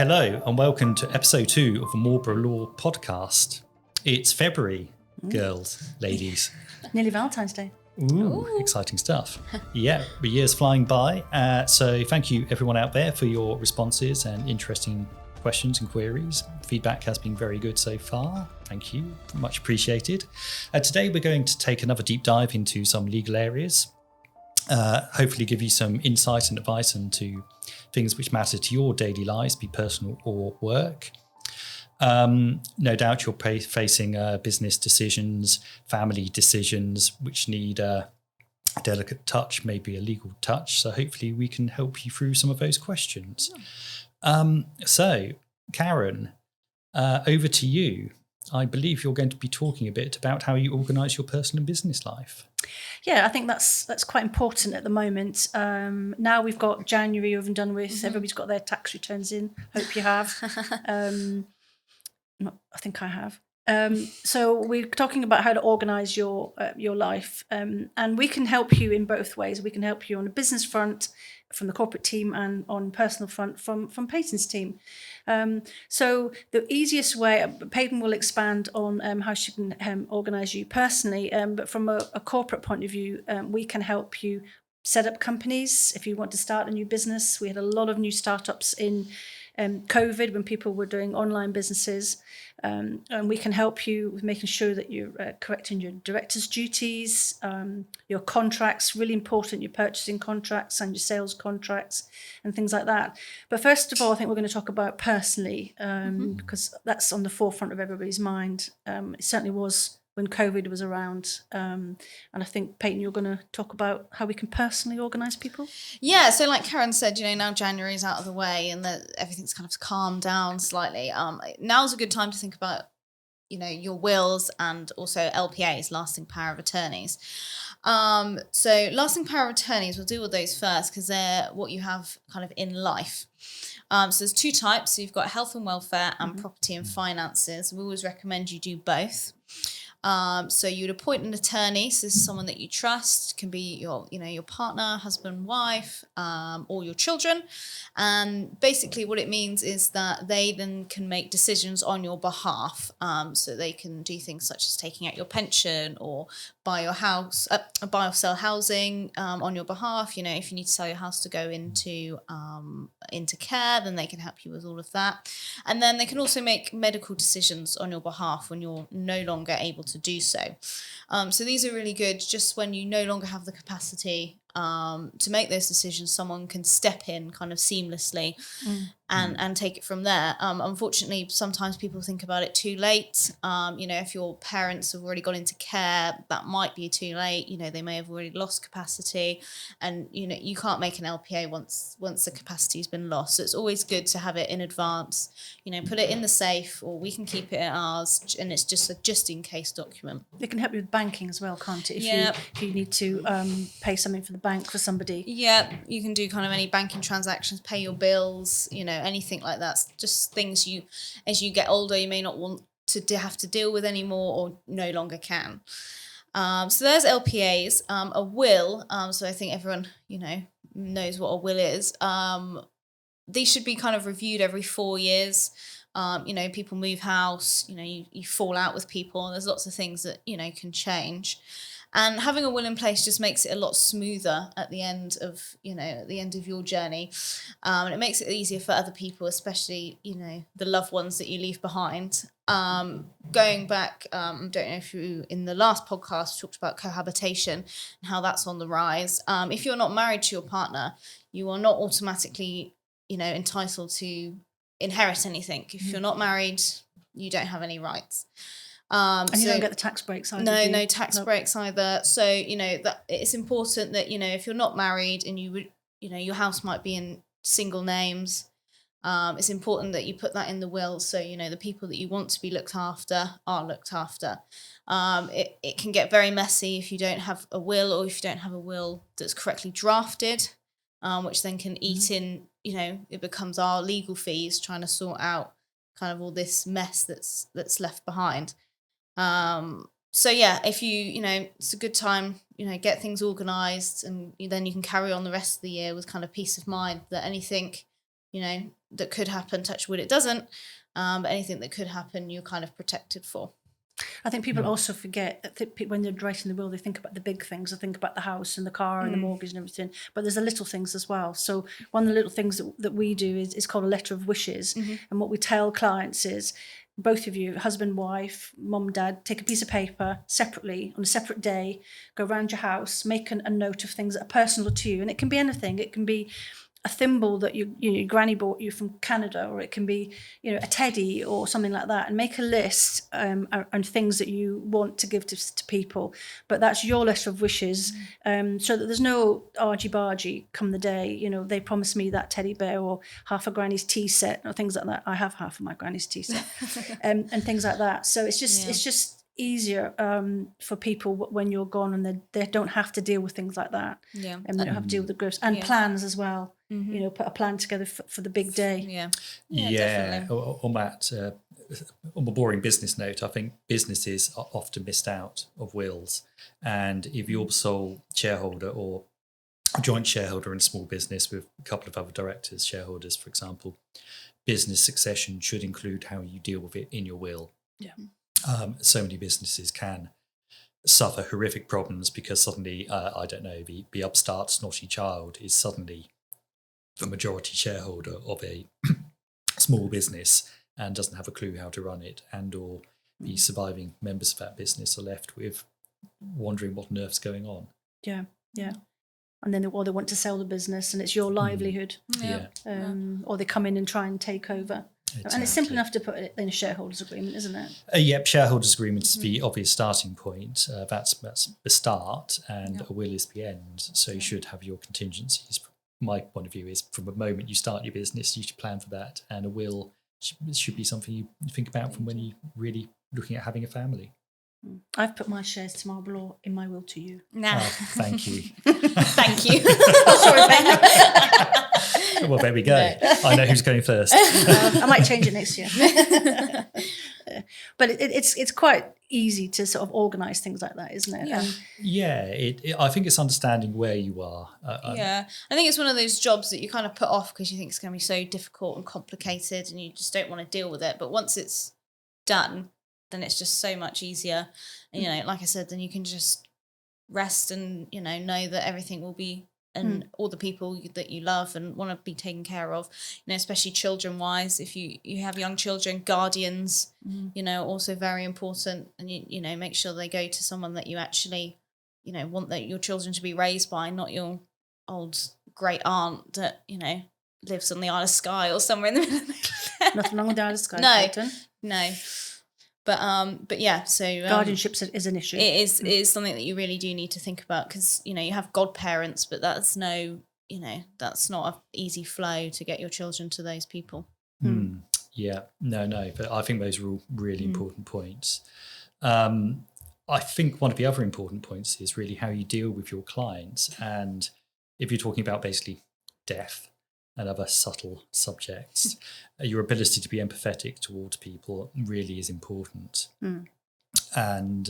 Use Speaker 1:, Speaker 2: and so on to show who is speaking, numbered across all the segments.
Speaker 1: Hello and welcome to episode 2 of the Marlborough Law podcast. It's February, girls, ladies.
Speaker 2: Nearly Valentine's Day.
Speaker 1: Ooh, exciting stuff. Yeah, the year's flying by. So thank you everyone out there for your responses and interesting questions and queries. Feedback has been very good so far. Thank you, much appreciated. Today we're going to take another deep dive into some legal areas. Hopefully give you some insight and advice into things which matter to your daily lives, be personal or work. No doubt you're facing business decisions, family decisions, which need a delicate touch, maybe a legal touch. So hopefully we can help you through some of those questions. So Karen, over to you. I believe you're going to be talking a bit about how you organise your personal and business life.
Speaker 2: Yeah, I think that's quite important at the moment. Now we've got January over and done with. Mm-hmm. Everybody's got their tax returns in. Hope you have. I think I have. So we're talking about how to organise your life, and we can help you in both ways. We can help you on the business front from the corporate team and on personal front from Peyton's team. So the easiest way, Peyton will expand on how she can organise you personally, but from a corporate point of view, we can help you set up companies if you want to start a new business. We had a lot of new startups in COVID when people were doing online businesses, and we can help you with making sure that you're correct in your director's duties, your contracts, really important, your purchasing contracts and your sales contracts and things like that. But first of all, I think we're going to talk about personally, because that's on the forefront of everybody's mind. It certainly was when COVID was around. And I think, Peyton, you're going to talk about how we can personally organise people?
Speaker 3: Yeah, so like Karen said, now January's out of the way and everything's kind of calmed down slightly. Now's a good time to think about, your wills and also LPAs, lasting power of attorneys. So lasting power of attorneys, we'll deal with those first because they're what you have kind of in life. So there's two types. So you've got health and welfare and property and finances. We always recommend you do both. So you'd appoint an attorney. So this is someone that you trust, can be your partner, husband, wife, or your children. And basically what it means is that they then can make decisions on your behalf. So they can do things such as taking out your pension or buy your house, buy or sell housing on your behalf. If you need to sell your house to go into care, then they can help you with all of that. And then they can also make medical decisions on your behalf when you're no longer able to do so. So these are really good just when you no longer have the capacity to make those decisions. Someone can step in kind of seamlessly and take it from there. Unfortunately, sometimes people think about it too late. If your parents have already gone into care, that might be too late. They may have already lost capacity, and you can't make an LPA once the capacity has been lost. So it's always good to have it in advance. Put it in the safe, or we can keep it at ours, and it's just a just in case document.
Speaker 2: It can help you with banking as well, can't it? If you need to pay something for the bank for somebody.
Speaker 3: Yeah, you can do kind of any banking transactions, pay your bills, anything like that. Just things as you get older, you may not want to have to deal with anymore or no longer can. So there's LPAs, a will. So I think everyone, knows what a will is. These should be kind of reviewed every 4 years. People move house, you fall out with people. There's lots of things that, can change. And having a will in place just makes it a lot smoother at the end of your journey. And it makes it easier for other people, especially, the loved ones that you leave behind. Going back, I don't know if you, in the last podcast, talked about cohabitation and how that's on the rise. If you're not married to your partner, you are not automatically, entitled to inherit anything. If you're not married, you don't have any rights.
Speaker 2: And you don't get the tax breaks either.
Speaker 3: No tax breaks either. So, that it's important that, if you're not married and your house might be in single names, it's important that you put that in the will. So, the people that you want to be looked after are looked after. It can get very messy if you don't have a will, or if you don't have a will that's correctly drafted, which then can eat in, it becomes our legal fees trying to sort out kind of all this mess that's left behind. So yeah, if it's a good time, get things organised, and then you can carry on the rest of the year with kind of peace of mind that anything, that could happen, touch wood, it doesn't. But anything that could happen, you're kind of protected for.
Speaker 2: I think people also forget that when they're writing the will, they think about the big things. They think about the house and the car and the mortgage and everything. But there's the little things as well. So one of the little things that we do is called a letter of wishes. And what we tell clients is, both of you, husband, wife, mum, dad, take a piece of paper separately on a separate day, go around your house, make a note of things that are personal to you. And it can be anything. It can be a thimble that your granny bought you from Canada, or it can be a teddy or something like that, and make a list and things that you want to give to people. But that's your list of wishes, so that there's no argy-bargy come the day. They promised me that teddy bear or half a granny's tea set or things like that. I have half of my granny's tea set, and things like that. So it's just easier for people when you're gone, and they don't have to deal with things like that. And they don't have to deal with the griefs and plans as well. Put a plan together for the big day.
Speaker 3: Definitely.
Speaker 1: On that, on a boring business note, I think businesses are often missed out of wills, and if you're sole shareholder or joint shareholder in a small business with a couple of other directors, shareholders, for example, business succession should include how you deal with it in your will. So many businesses can suffer horrific problems because suddenly, I don't know, the upstart snotty child is suddenly the majority shareholder of a small business and doesn't have a clue how to run it, and or the surviving members of that business are left with wondering what on earth's going on.
Speaker 2: And then they want to sell the business, and it's your livelihood. Or they come in and try and take over. Exactly. And it's simple enough to put it in a shareholders agreement, isn't it? Shareholders
Speaker 1: agreement is the obvious starting point. That's the start, and a will is the end. So you should have your contingencies. My point of view is, from the moment you start your business, you should plan for that, and a will should be something you think about from when you're really looking at having a family.
Speaker 2: I've put my shares to Marlborough Law in my will to you.
Speaker 1: Thank you.
Speaker 3: Thank you.
Speaker 2: Sorry, Ben.
Speaker 1: Well, there we go. No. I know who's going first.
Speaker 2: I might change it next year. But it's quite easy to sort of organise things like that, isn't it?
Speaker 1: I think it's understanding where you are.
Speaker 3: I think it's one of those jobs that you kind of put off because you think it's going to be so difficult and complicated, and you just don't want to deal with it. But once it's done, then it's just so much easier. And, like I said, then you can just rest and know that everything will be, and all the people that you love and want to be taken care of, especially children wise. If you have young children, guardians, also very important. And you make sure they go to someone that you actually want your children to be raised by, not your old great aunt that lives on the Isle of Skye or somewhere in the middle.
Speaker 2: Nothing wrong with the Isle of Skye.
Speaker 3: No. But yeah, so
Speaker 2: guardianship is an issue.
Speaker 3: It is something that you really do need to think about, because you have godparents, but that's that's not an easy flow to get your children to those people.
Speaker 1: Yeah, no, but I think those are all really important points. I think one of the other important points is really how you deal with your clients, and if you're talking about basically death and other subtle subjects, your ability to be empathetic towards people really is important. And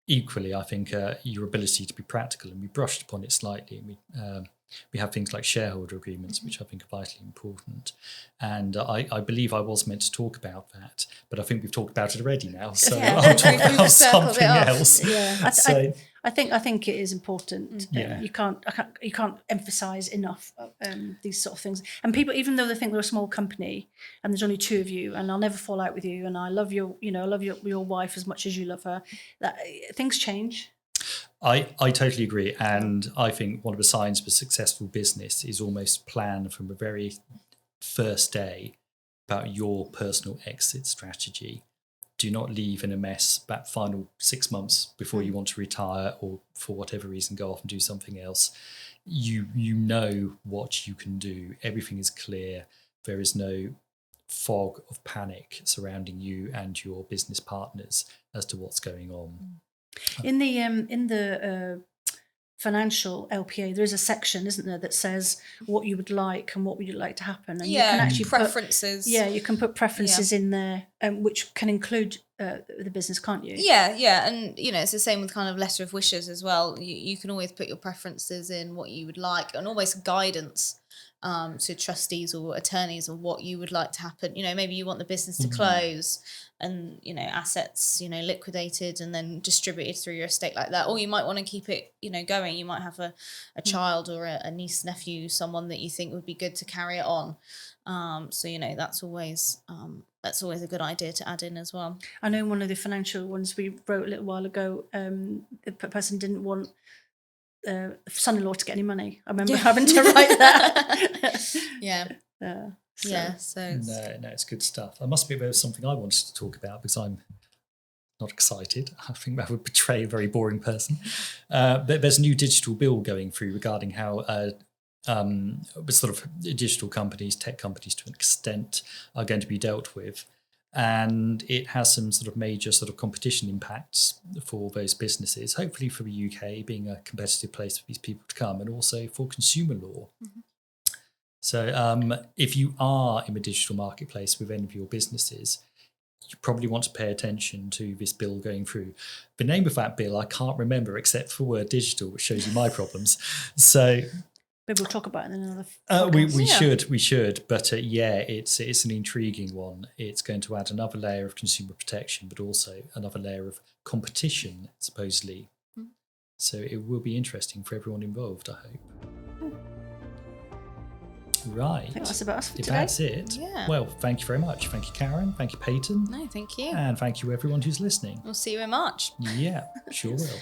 Speaker 1: equally, I think your ability to be practical, and we brushed upon it slightly, and we have things like shareholder agreements, which I think are vitally important. And I believe I was meant to talk about that, but I think we've talked about it already now, so I'll talk about something else.
Speaker 2: I think it is important. You can't emphasize enough these sort of things. And people, even though they think they're a small company and there's only two of you, and I'll never fall out with you, and I love your wife as much as you love her, that things change.
Speaker 1: I totally agree, and I think one of the signs of a successful business is almost plan from the very first day about your personal exit strategy. Do not leave in a mess that final 6 months before you want to retire, or for whatever reason go off and do something else. You know what you can do. Everything is clear. There is no fog of panic surrounding you and your business partners as to what's going on.
Speaker 2: In the financial LPA, there is a section, isn't there, that says what you would like and what would you like to happen. And you can actually
Speaker 3: preferences.
Speaker 2: You can put preferences in there, which can include the business, can't you?
Speaker 3: Yeah, and it's the same with kind of letter of wishes as well. You can always put your preferences in, what you would like, and almost guidance to trustees or attorneys of what you would like to happen. You know, maybe you want the business to close and, you know, assets, you know, liquidated and then distributed through your estate like that. Or you might want to keep it, you know, going. You might have a child or a niece, nephew, someone that you think would be good to carry it on. So, you know, that's always a good idea to add in as well.
Speaker 2: I know one of the financial ones we wrote a little while ago, the person didn't want son-in-law to get any money. I remember having to write that.
Speaker 3: So
Speaker 1: no, it's good stuff. I must admit there was something I wanted to talk about because I'm not excited. I think that would betray a very boring person. But there's a new digital bill going through regarding how sort of digital companies, tech companies to an extent, are going to be dealt with. And it has some sort of major sort of competition impacts for those businesses, hopefully for the UK being a competitive place for these people to come, and also for consumer law. So if you are in the digital marketplace with any of your businesses, you probably want to pay attention to this bill going through. The name of that bill I can't remember except for the word digital, which shows you my problems. So
Speaker 2: maybe we'll talk about it in another
Speaker 1: we should. But it's an intriguing one. It's going to add another layer of consumer protection, but also another layer of competition, supposedly. So it will be interesting for everyone involved, I hope. Right.
Speaker 2: I think that's about us for today.
Speaker 1: That's it.
Speaker 3: Yeah.
Speaker 1: Well, thank you very much. Thank you, Karen. Thank you, Peyton.
Speaker 3: No, thank you.
Speaker 1: And thank you, everyone who's listening.
Speaker 3: We'll see you in March.
Speaker 1: Yeah, sure will.